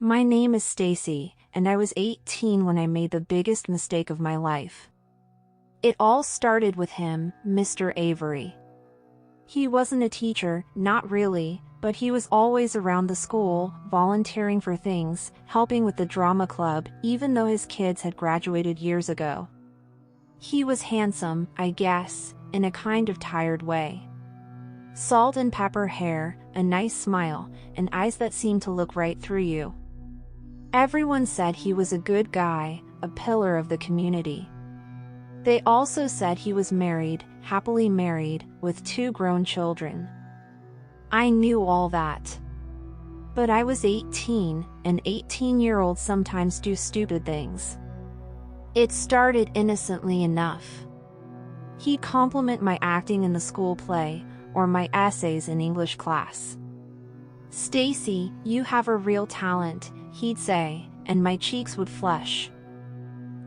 My name is Stacy, and I was 18 when I made the biggest mistake of my life. It all started with him, Mr. Avery. He wasn't a teacher, not really, but he was always around the school, volunteering for things, helping with the drama club, even though his kids had graduated years ago. He was handsome, I guess, in a kind of tired way. Salt and pepper hair, a nice smile, and eyes that seemed to look right through you. Everyone said he was a good guy, a pillar of the community. They also said he was married, happily married, with 2 grown children. I knew all that. But I was 18, and 18-year-olds sometimes do stupid things. It started innocently enough. He'd compliment my acting in the school play, or my essays in English class. "Stacy, you have a real talent," he'd say, and my cheeks would flush.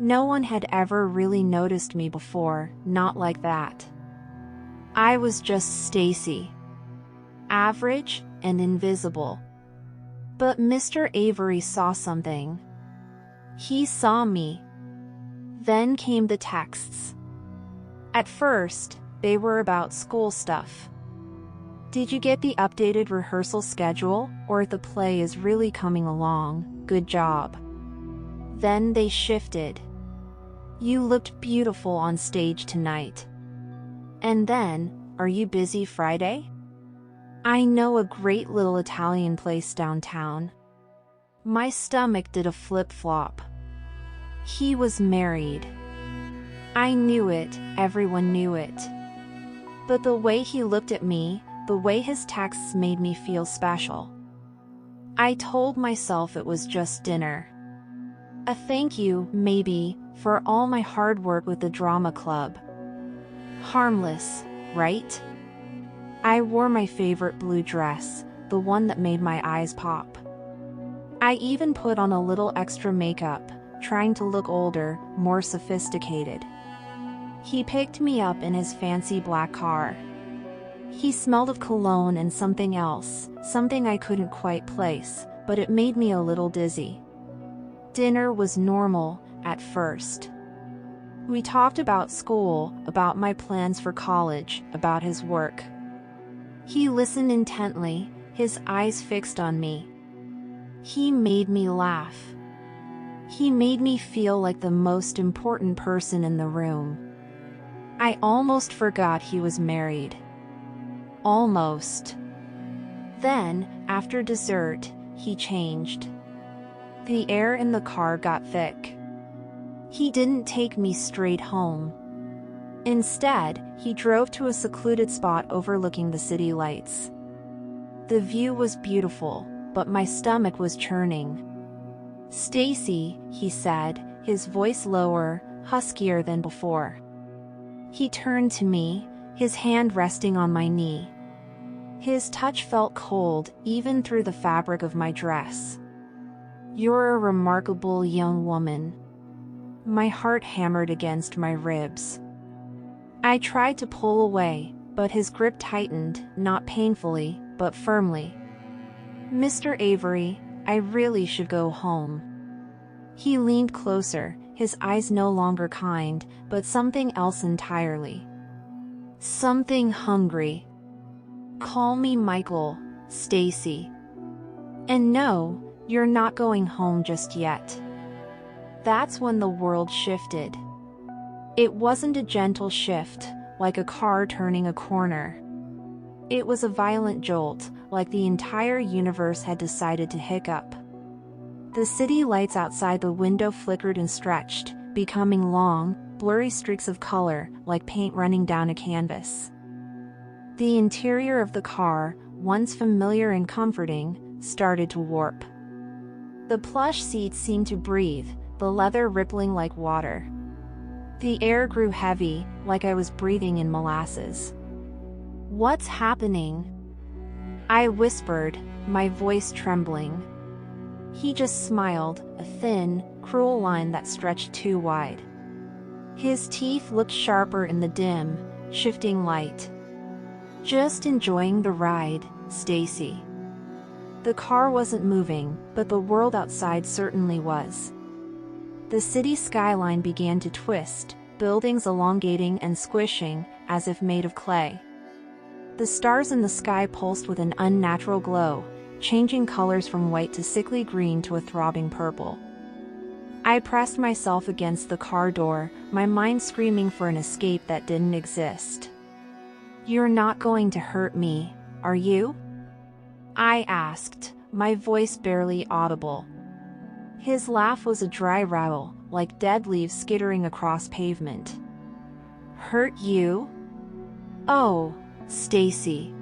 No one had ever really noticed me before, not like that. I was just Stacy. Average and invisible. But Mr. Avery saw something. He saw me. Then came the texts. At first, they were about school stuff. "Did you get the updated rehearsal schedule, or the play is really coming along? Good job." Then they shifted. "You looked beautiful on stage tonight." And then, "Are you busy Friday? I know a great little Italian place downtown." My stomach did a flip-flop. He was married. I knew it, everyone knew it. But the way he looked at me, the way his texts made me feel special. I told myself it was just dinner. A thank you, maybe, for all my hard work with the drama club. Harmless, right? I wore my favorite blue dress, the one that made my eyes pop. I even put on a little extra makeup, trying to look older, more sophisticated. He picked me up in his fancy black car. He smelled of cologne and something else, something I couldn't quite place, but it made me a little dizzy. Dinner was normal, at first. We talked about school, about my plans for college, about his work. He listened intently, his eyes fixed on me. He made me laugh. He made me feel like the most important person in the room. I almost forgot he was married. Almost. Then, after dessert, he changed. The air in the car got thick. He didn't take me straight home. Instead, he drove to a secluded spot overlooking the city lights. The view was beautiful, but my stomach was churning. "Stacy," he said, his voice lower, huskier than before. He turned to me, his hand resting on my knee. His touch felt cold, even through the fabric of my dress. "You're a remarkable young woman." My heart hammered against my ribs. I tried to pull away, but his grip tightened, not painfully, but firmly. "Mr. Avery, I really should go home." He leaned closer, his eyes no longer kind, but something else entirely. Something hungry. "Call me Michael, Stacy. And no, you're not going home just yet." That's when the world shifted. It wasn't a gentle shift, like a car turning a corner. It was a violent jolt, like the entire universe had decided to hiccup. The city lights outside the window flickered and stretched, becoming long, blurry streaks of color, like paint running down a canvas. The interior of the car, once familiar and comforting, started to warp. The plush seats seemed to breathe, the leather rippling like water. The air grew heavy, like I was breathing in molasses. "What's happening?" I whispered, my voice trembling. He just smiled, a thin, cruel line that stretched too wide. His teeth looked sharper in the dim, shifting light. "Just enjoying the ride, Stacy." The car wasn't moving, but the world outside certainly was. The city skyline began to twist, buildings elongating and squishing, as if made of clay. The stars in the sky pulsed with an unnatural glow, changing colors from white to sickly green to a throbbing purple. I pressed myself against the car door, my mind screaming for an escape that didn't exist. "You're not going to hurt me, are you?" I asked, my voice barely audible. His laugh was a dry rattle, like dead leaves skittering across pavement. "Hurt you? Oh, Stacy.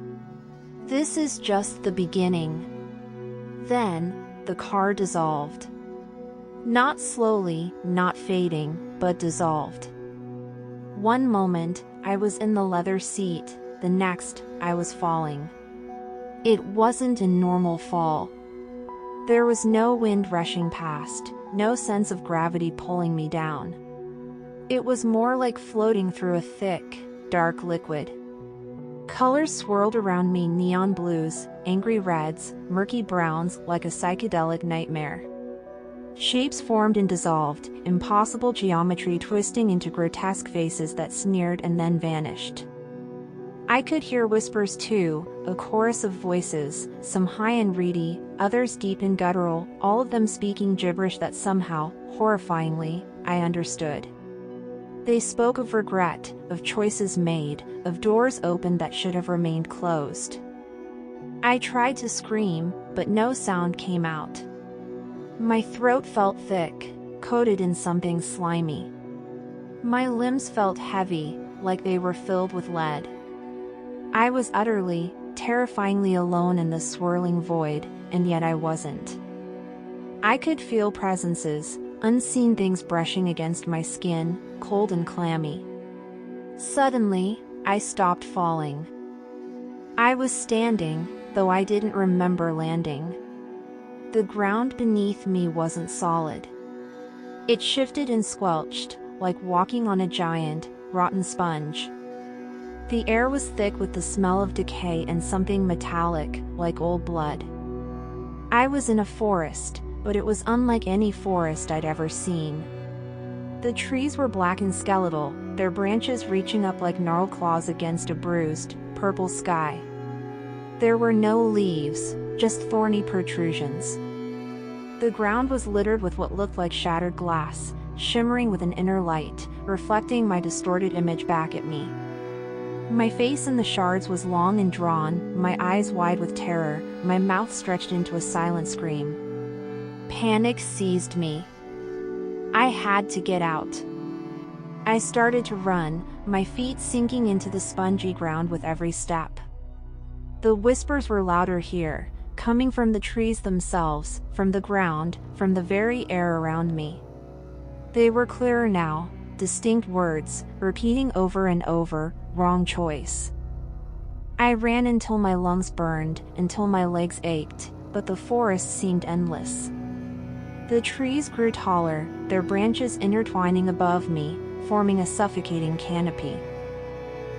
This is just the beginning." Then, the car dissolved. Not slowly, not fading, but dissolved. One moment, I was in the leather seat, the next, I was falling. It wasn't a normal fall. There was no wind rushing past, no sense of gravity pulling me down. It was more like floating through a thick, dark liquid. Colors swirled around me: neon blues, angry reds, murky browns, like a psychedelic nightmare. Shapes formed and dissolved, impossible geometry twisting into grotesque faces that sneered and then vanished. I could hear whispers too, a chorus of voices, some high and reedy, others deep and guttural, all of them speaking gibberish that somehow, horrifyingly, I understood. They spoke of regret, of choices made, of doors opened that should have remained closed. I tried to scream, but no sound came out. My throat felt thick, coated in something slimy. My limbs felt heavy, like they were filled with lead. I was utterly, terrifyingly alone in the swirling void, and yet I wasn't. I could feel presences, unseen things brushing against my skin, cold and clammy. Suddenly, I stopped falling. I was standing, though I didn't remember landing. The ground beneath me wasn't solid. It shifted and squelched, like walking on a giant, rotten sponge. The air was thick with the smell of decay and something metallic, like old blood. I was in a forest, but it was unlike any forest I'd ever seen. The trees were black and skeletal, their branches reaching up like gnarled claws against a bruised, purple sky. There were no leaves, just thorny protrusions. The ground was littered with what looked like shattered glass, shimmering with an inner light, reflecting my distorted image back at me. My face in the shards was long and drawn, my eyes wide with terror, my mouth stretched into a silent scream. Panic seized me. I had to get out. I started to run, my feet sinking into the spongy ground with every step. The whispers were louder here, coming from the trees themselves, from the ground, from the very air around me. They were clearer now, distinct words, repeating over and over, wrong choice. I ran until my lungs burned, until my legs ached, but the forest seemed endless. The trees grew taller, their branches intertwining above me, forming a suffocating canopy.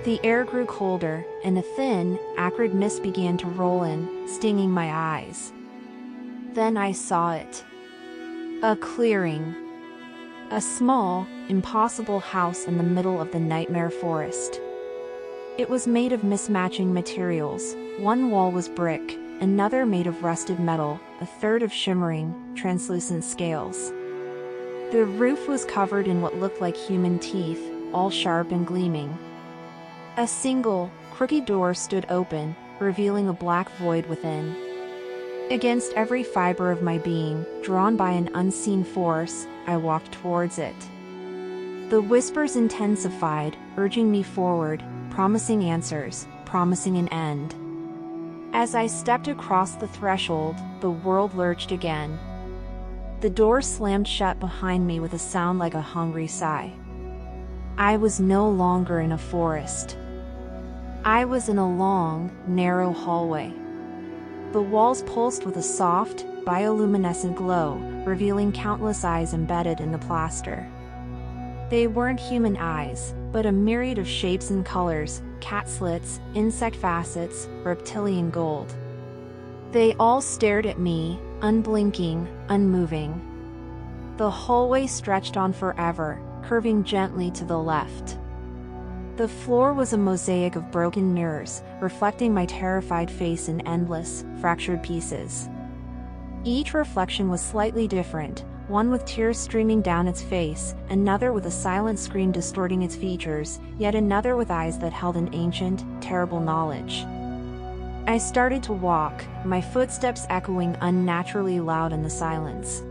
The air grew colder, and a thin, acrid mist began to roll in, stinging my eyes. Then I saw it. A clearing. A small, impossible house in the middle of the nightmare forest. It was made of mismatching materials. One wall was brick, another made of rusted metal, a third of shimmering, translucent scales. The roof was covered in what looked like human teeth, all sharp and gleaming. A single, crooked door stood open, revealing a black void within. Against every fiber of my being, drawn by an unseen force, I walked towards it. The whispers intensified, urging me forward, promising answers, promising an end. As I stepped across the threshold, the world lurched again. The door slammed shut behind me with a sound like a hungry sigh. I was no longer in a forest. I was in a long, narrow hallway. The walls pulsed with a soft, bioluminescent glow, revealing countless eyes embedded in the plaster. They weren't human eyes, but a myriad of shapes and colors, cat slits, insect facets, reptilian gold. They all stared at me, unblinking, unmoving. The hallway stretched on forever, curving gently to the left. The floor was a mosaic of broken mirrors, reflecting my terrified face in endless, fractured pieces. Each reflection was slightly different, one with tears streaming down its face, another with a silent scream distorting its features, yet another with eyes that held an ancient, terrible knowledge. I started to walk, my footsteps echoing unnaturally loud in the silence.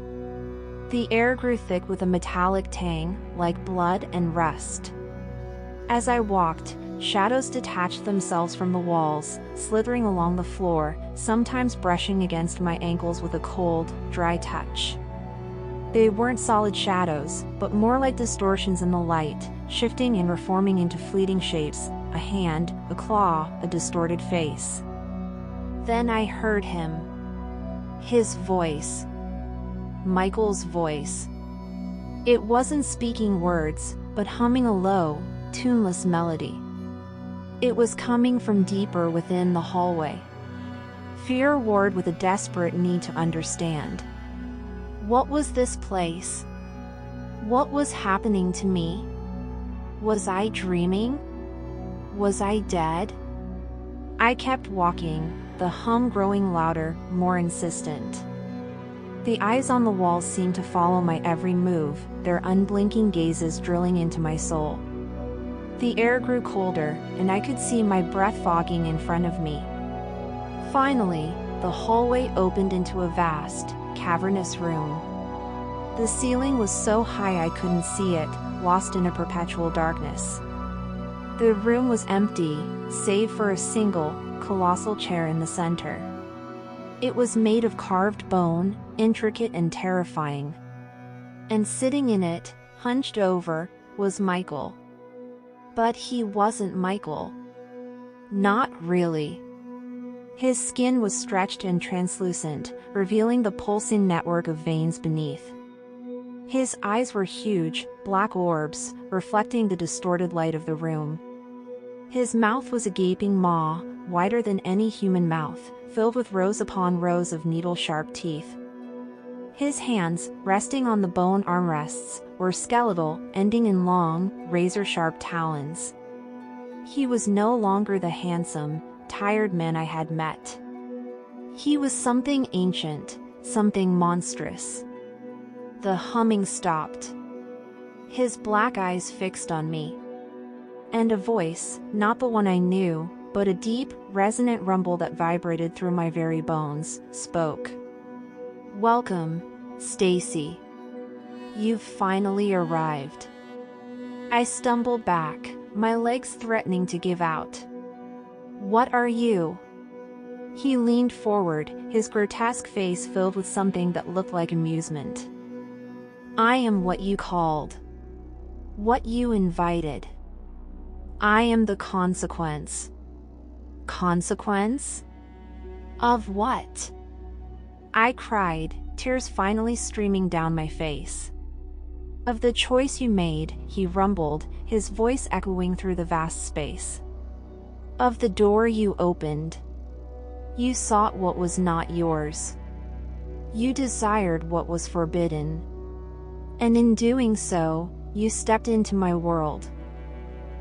The air grew thick with a metallic tang, like blood and rust. As I walked, shadows detached themselves from the walls, slithering along the floor, sometimes brushing against my ankles with a cold, dry touch. They weren't solid shadows, but more like distortions in the light, shifting and reforming into fleeting shapes, a hand, a claw, a distorted face. Then I heard him. His voice. Michael's voice. It wasn't speaking words, but humming a low, tuneless melody. It was coming from deeper within the hallway. Fear warred with a desperate need to understand. What was this place? What was happening to me? Was I dreaming? Was I dead? I kept walking, the hum growing louder, more insistent. The eyes on the walls seemed to follow my every move, their unblinking gazes drilling into my soul. The air grew colder, and I could see my breath fogging in front of me. Finally, the hallway opened into a vast, cavernous room. The ceiling was so high I couldn't see it, lost in a perpetual darkness. The room was empty, save for a single, colossal chair in the center. It was made of carved bone, intricate and terrifying. And sitting in it, hunched over, was Michael. But he wasn't Michael. Not really. His skin was stretched and translucent, revealing the pulsing network of veins beneath. His eyes were huge, black orbs, reflecting the distorted light of the room. His mouth was a gaping maw, wider than any human mouth, filled with rows upon rows of needle-sharp teeth. His hands, resting on the bone armrests, were skeletal, ending in long, razor-sharp talons. He was no longer the handsome, tired man I had met. He was something ancient, something monstrous. The humming stopped. His black eyes fixed on me. And a voice, not the one I knew, but a deep, resonant rumble that vibrated through my very bones, spoke. "Welcome, Stacy. You've finally arrived." I stumbled back, my legs threatening to give out. "What are you?" He leaned forward, his grotesque face filled with something that looked like amusement. "I am what you called. What you invited. I am the consequence." "Consequence? Of what?" I cried, tears finally streaming down my face. "Of the choice you made," he rumbled, his voice echoing through the vast space. "Of the door you opened. You sought what was not yours. You desired what was forbidden. And in doing so, you stepped into my world."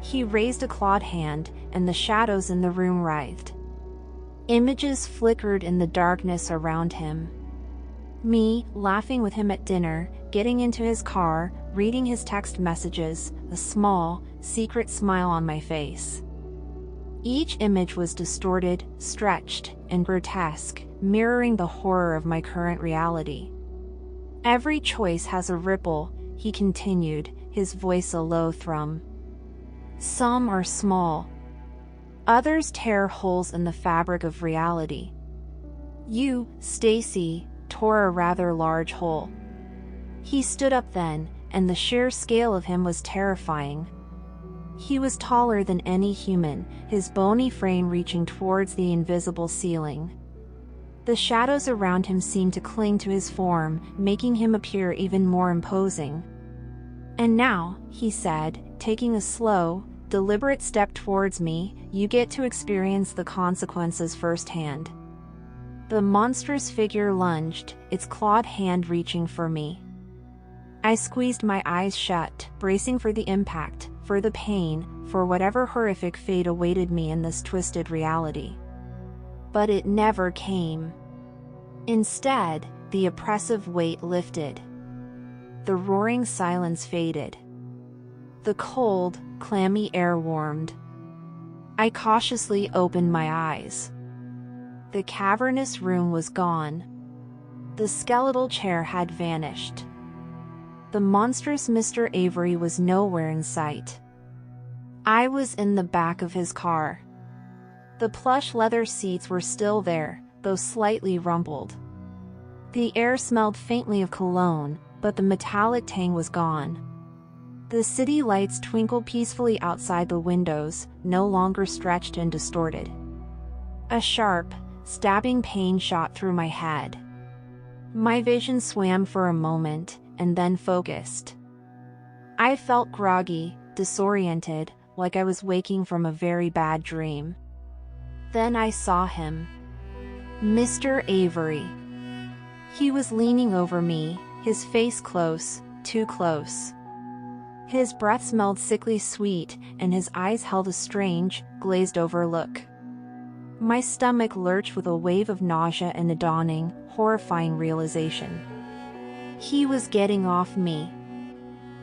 He raised a clawed hand, and the shadows in the room writhed. Images flickered in the darkness around him. Me, laughing with him at dinner, getting into his car, reading his text messages, a small, secret smile on my face. Each image was distorted, stretched, and grotesque, mirroring the horror of my current reality. "Every choice has a ripple," he continued, his voice a low thrum. "Some are small. Others tear holes in the fabric of reality. You, Stacy, tore a rather large hole." He stood up then, and the sheer scale of him was terrifying. He was taller than any human, his bony frame reaching towards the invisible ceiling. The shadows around him seemed to cling to his form, making him appear even more imposing. "And now," he said, taking a slow, deliberate step towards me, "you get to experience the consequences firsthand. The monstrous figure lunged, its clawed hand reaching for me. I squeezed my eyes shut, bracing for the impact, for the pain, for whatever horrific fate awaited me in this twisted reality. But it never came. Instead, the oppressive weight lifted. The roaring silence faded. The cold, clammy air warmed. I cautiously opened my eyes. The cavernous room was gone. The skeletal chair had vanished. The monstrous Mr. Avery was nowhere in sight. I was in the back of his car. The plush leather seats were still there, though slightly rumpled. The air smelled faintly of cologne, but the metallic tang was gone. The city lights twinkled peacefully outside the windows, no longer stretched and distorted. A sharp, stabbing pain shot through my head. My vision swam for a moment, and then focused. I felt groggy, disoriented, like I was waking from a very bad dream. Then I saw him. Mr. Avery. He was leaning over me, his face close, too close. His breath smelled sickly sweet, and his eyes held a strange, glazed-over look. My stomach lurched with a wave of nausea and a dawning, horrifying realization. He was getting off me.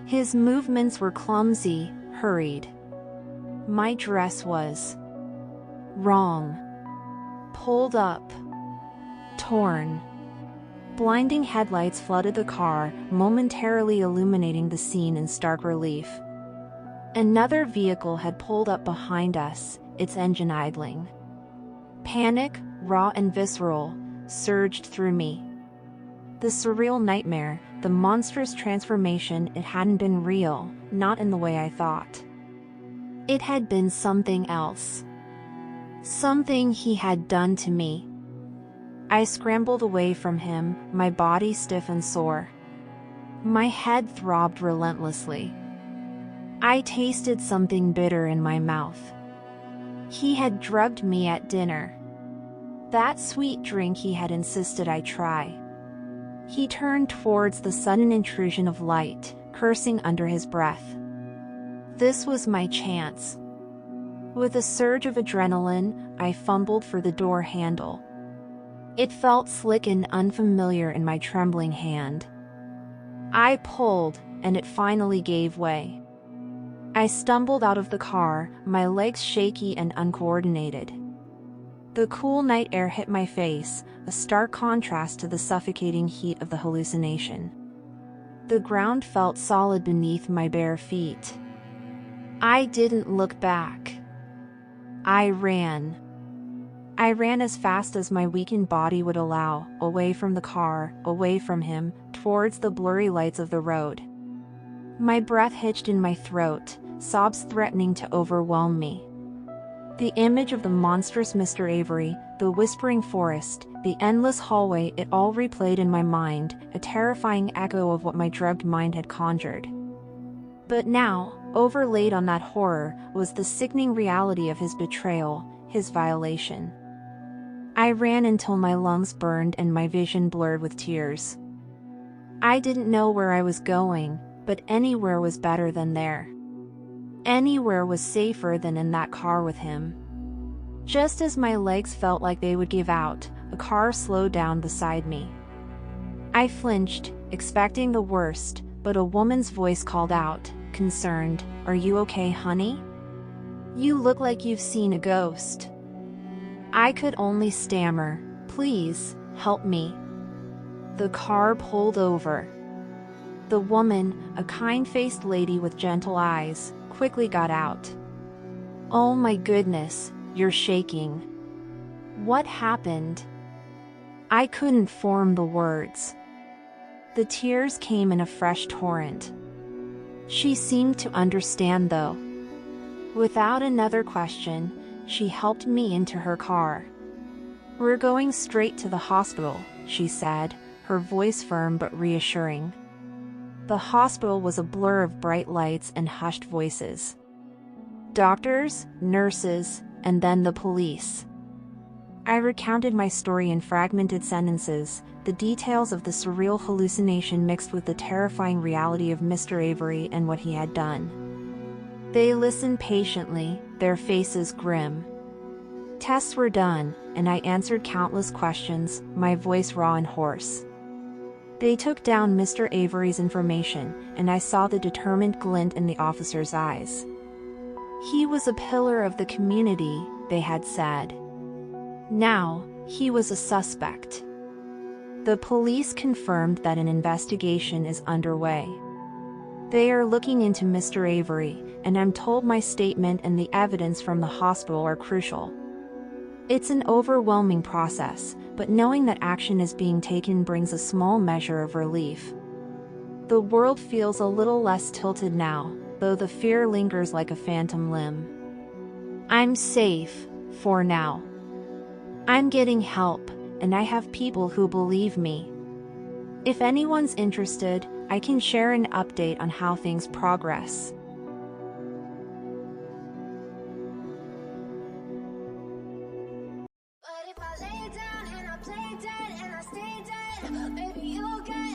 His movements were clumsy, hurried. My dress was wrong. Pulled up. Torn. Blinding headlights flooded the car, momentarily illuminating the scene in stark relief. Another vehicle had pulled up behind us, its engine idling. Panic, raw and visceral, surged through me. The surreal nightmare, the monstrous transformation, it hadn't been real, not in the way I thought. It had been something else. Something he had done to me. I scrambled away from him, my body stiff and sore. My head throbbed relentlessly. I tasted something bitter in my mouth. He had drugged me at dinner. That sweet drink he had insisted I try. He turned towards the sudden intrusion of light, cursing under his breath. This was my chance. With a surge of adrenaline, I fumbled for the door handle. It felt slick and unfamiliar in my trembling hand. I pulled, and it finally gave way. I stumbled out of the car, my legs shaky and uncoordinated. The cool night air hit my face, a stark contrast to the suffocating heat of the hallucination. The ground felt solid beneath my bare feet. I didn't look back. I ran. I ran as fast as my weakened body would allow, away from the car, away from him, towards the blurry lights of the road. My breath hitched in my throat, sobs threatening to overwhelm me. The image of the monstrous Mr. Avery, the whispering forest, the endless hallway, it all replayed in my mind, a terrifying echo of what my drugged mind had conjured. But now, overlaid on that horror, was the sickening reality of his betrayal, his violation. I ran until my lungs burned and my vision blurred with tears. I didn't know where I was going, but anywhere was better than there. Anywhere was safer than in that car with him. Just as my legs felt like they would give out, a car slowed down beside me. I flinched, expecting the worst, but a woman's voice called out, concerned, "Are you okay, honey? You look like you've seen a ghost." I could only stammer, "Please, help me." The car pulled over. The woman, a kind-faced lady with gentle eyes, quickly got out. "Oh my goodness, you're shaking. What happened?" I couldn't form the words. The tears came in a fresh torrent. She seemed to understand though. Without another question, she helped me into her car. "We're going straight to the hospital," she said, her voice firm but reassuring. The hospital was a blur of bright lights and hushed voices. Doctors, nurses, and then the police. I recounted my story in fragmented sentences, the details of the surreal hallucination mixed with the terrifying reality of Mr. Avery and what he had done. They listened patiently, their faces grim. Tests were done, and I answered countless questions, my voice raw and hoarse. They took down Mr. Avery's information, and I saw the determined glint in the officer's eyes. He was a pillar of the community, they had said. Now, he was a suspect. The police confirmed that an investigation is underway. They are looking into Mr. Avery, and I'm told my statement and the evidence from the hospital are crucial. It's an overwhelming process, but knowing that action is being taken brings a small measure of relief. The world feels a little less tilted now, though the fear lingers like a phantom limb. I'm safe, for now. I'm getting help, and I have people who believe me. If anyone's interested, I can share an update on how things progress. But if I lay down and I play dead and I stay dead, baby, you'll get